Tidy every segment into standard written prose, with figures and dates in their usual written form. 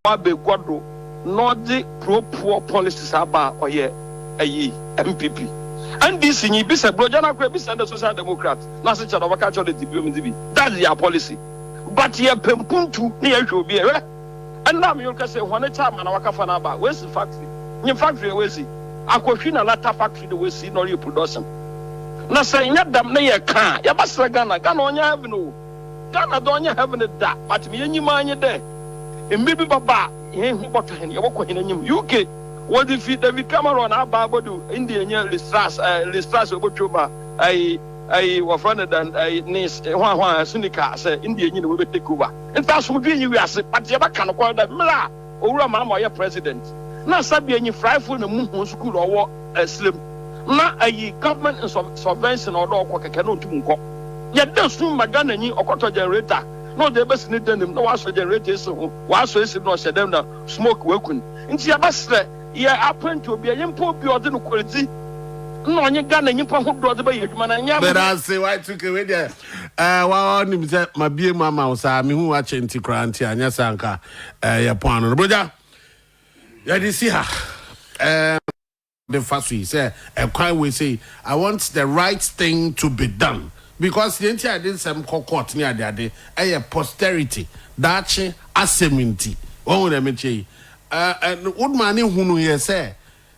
Abe Guado, not the pro-poor policies about or ye a MPP. And this in Ibisa, Brojana Krebis and the Social Democrats, Nasa Chadavaka, the DB. That's their policy. But ye Pempuntu near you be a and now you can say one time and Waka Fanaba, where's the factory? Your factory, where's it? Aquafina Lata factory, the way see no your production. Now saying that damn near car, Yabasa Ghana, Ghana on your avenue. Ghana don't you have it that, but me and you mind there. And maybe Baba, you ain't what you walk in UK. What if they become around our Babadu, Indian, Listras, Obochuba, I was running than a niece, one Sunica, say Indian will take over. And that's what you are saying, but you can't call that Mila or Mamma, your president. Not Sabi any frightful moon school or slim. Not a government subvention or dog work cannot do. Yet there's no Magana or Cotta generator. No, they best need them, no one generators, was so no said them smoke working. In Siabastre, ye happen to be a young poor didn't quality. No, you gun and you put brother by your man. But I say, why took away there? Well, my beer mamma was me who watching Tikranti and Yasanka, Yapon. Brother, you see her. The first we say, a cry we say, I want the right thing to be done. Because the entire did some court near the day, a posterity, that's assemblity. Oh, let me tell you. And what money who you say,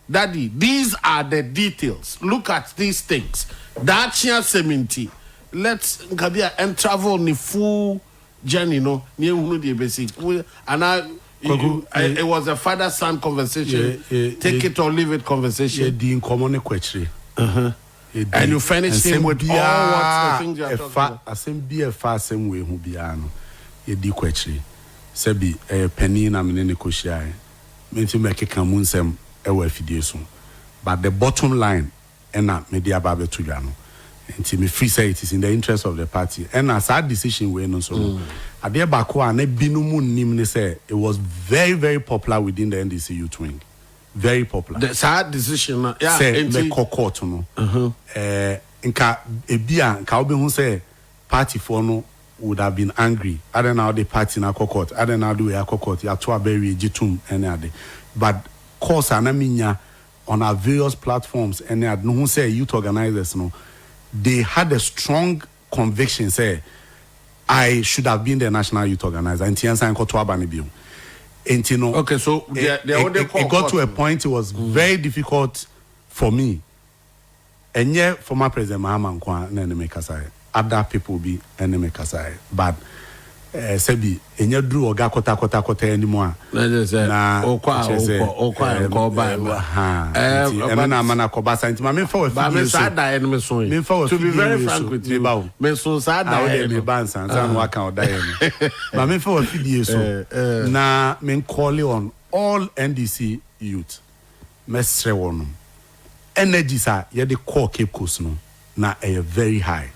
Daddy, these are the details. Look at these things. That's assemblity. Let's and travel the full journey, no, near the basic. And it was a father-son conversation. Take it or leave it conversation. The common question. And you finish him with all what the things you are talking about. I send be a fast same way who be ano. Ye di kwetri. Sebi penny na mene negotiate. Menti make kamun sem ewe fidieso. But the bottom line ena media babe to yano. Enti me free say it is in the interest of the party. And as that decision we no so. Ade bakwa na binu mu nim ne say it was very very popular within the NDC youth wing. Very popular. The sad decision, yeah. Say the court no. Nka ebia nka obi hu say party for no would have been angry. I don't know the party na court. I don't know the way court. Ya to aberi jitum any ade. But course anaminya on our various platforms any ade no hu say youth organizers no. They had a strong conviction say I should have been the national youth organizer. And Tiansa nko to abani biu. Okay, so it got to a point it was very difficult for me. And yet, former President Mahama Nkwa na enemy kasai. Other people be enemy kasai. But Sebi, enye drew oga kota anymore. Na okwa na mana kobasa nti ma me fa wa fi so da enemy so me fa wa to be very frank with you ba me so sa da enemy bansa nza no aka oda enemy ma me fa wa fi so na me call on all NDC youth mesre wonu energy sa ye the core Cape Coast no na very high.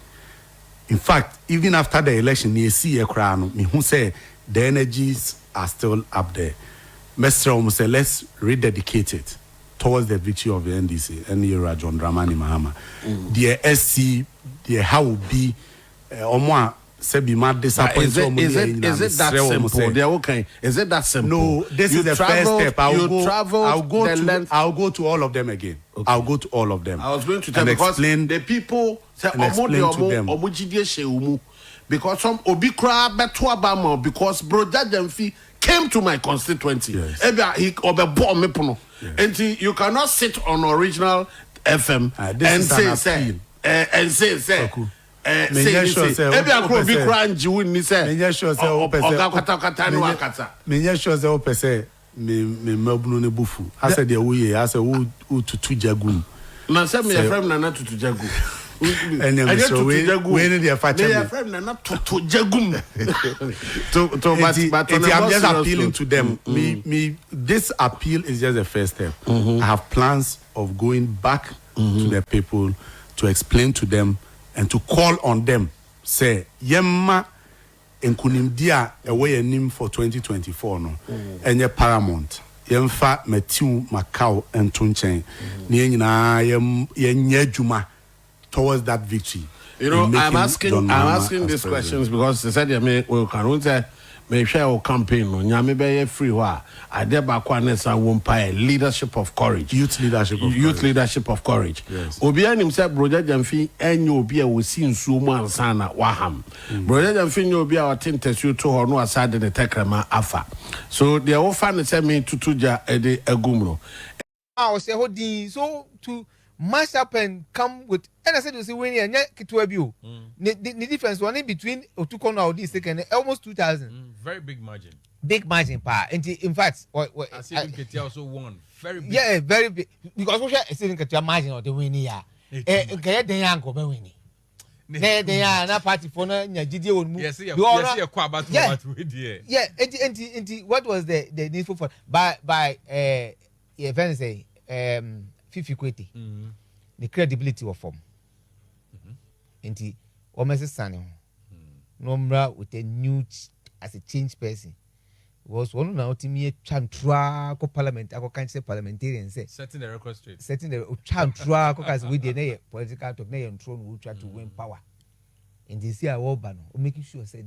In fact, even after the election, you see a crown. Me who say the energies are still up there. Mr. Almost say let's rededicate it towards the victory of the NDC and the John Dramani Mahama. The SC, the how will be Omwa Sebi mad disappointed. Is it that simple? They're okay. Is it that simple? No, this is the first step. I'll go to all of them again. Okay. I'll go to all of them. I was going to tell because the people say because some obikra beto abama because brother Demfi came to my constituency. And you cannot sit on original FM and say me mabunu ne bufu asa de wuye asa wo tutu jagum na se me frame na tutu jagum and so we ne dey facha me frame na tutu jagum but I'm just appealing to them. Me this appeal is just the first step. I have plans of going back to the people to explain to them and to call on them say yemma enkunimdia away nim for 2024 no enye paramount yemfa Matthew Macau and Tunchen ne nyina yenye adwuma towards that victory. You know, I'm asking these questions because they said we can me share o campaign no nyame be free ho ade ba kwa na sa wo mpa leadership of courage youth leadership of courage yes. obi anim say broja jamfi enye obi a wosi nsuo mu ansa na waham broja jamfi nye obi a watentasuo to ho no asade ne tekrama afa so the offer ne say me tutuja ede agum no I say hodin so to mash up and come with and I said you see when you get to abuse the difference one between Otukono or this second almost 2,000 very big margin pa in fact I see Ketia also won very big very big because we share saying Ketia margin or the winning ya get the young go be winning they are na party for na jide won mu yes kwa about what was the needful for by events say Fifi Kwete the credibility of form enti o message sane number with a new as a change person was one na otimi twantra ko parliament ako kan say parliamentarian say setting the record straight setting the twantra ko kas we dey political talk na your throne we try to win power and this year we ban o make sure say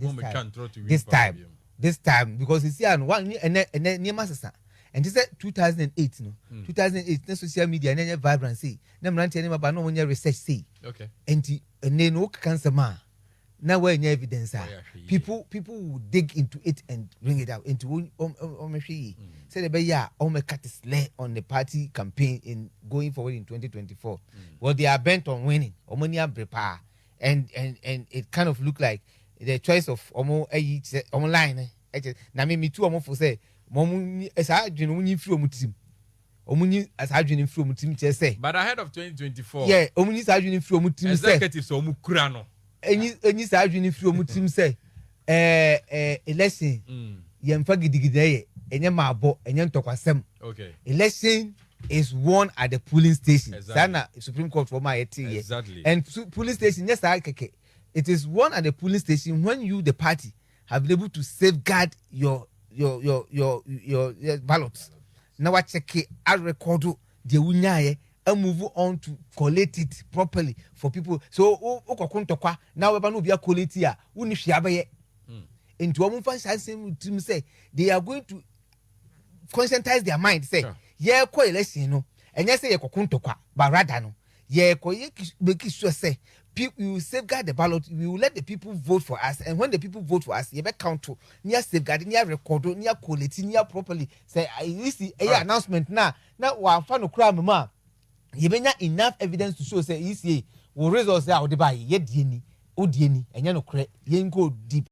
this time because this year one and near masasa and this is 2008 no 2008 na social media na vibrant say na mrantie na ba no wonya research say okay and no cancer ma na where any evidence people will dig into it and bring it out into say the beya cut slay on the party campaign in going forward in 2024 well they are bent on winning omonia prepare and it kind of look like the choice of online na me too omo for say mom esa adwene munyi firi omutim omunyi asa adwene firi omutim che say but ahead of 2024 yeah omunyi sa adwene firi omutim say executives omukura no enyi sa adwene firi omutim say election yemfa gidigide ye enye maabo enye ntokwasem okay election is won at the polling station exactly. Sana Supreme Court for my exactly and polling station yes keke it is won at the polling station when you the party have been able to safeguard your ballots. Now I check it, I record the unyaye and move on to collect it properly for people. So now we no be a collect here. Into a move say they are going to conscientize their mind. Say, yeah, election no, and yes, say but rather no, yeah, make sure say. You will safeguard the ballot. We will let the people vote for us, and when the people vote for us, you better count to near safeguard, near record, near quality, near properly. Say, I see a announcement now. Now, we are fan of crime, ma. You may not enough evidence to show. Say, you see, we results out the buy yet, Odieni, and you know, you go deep.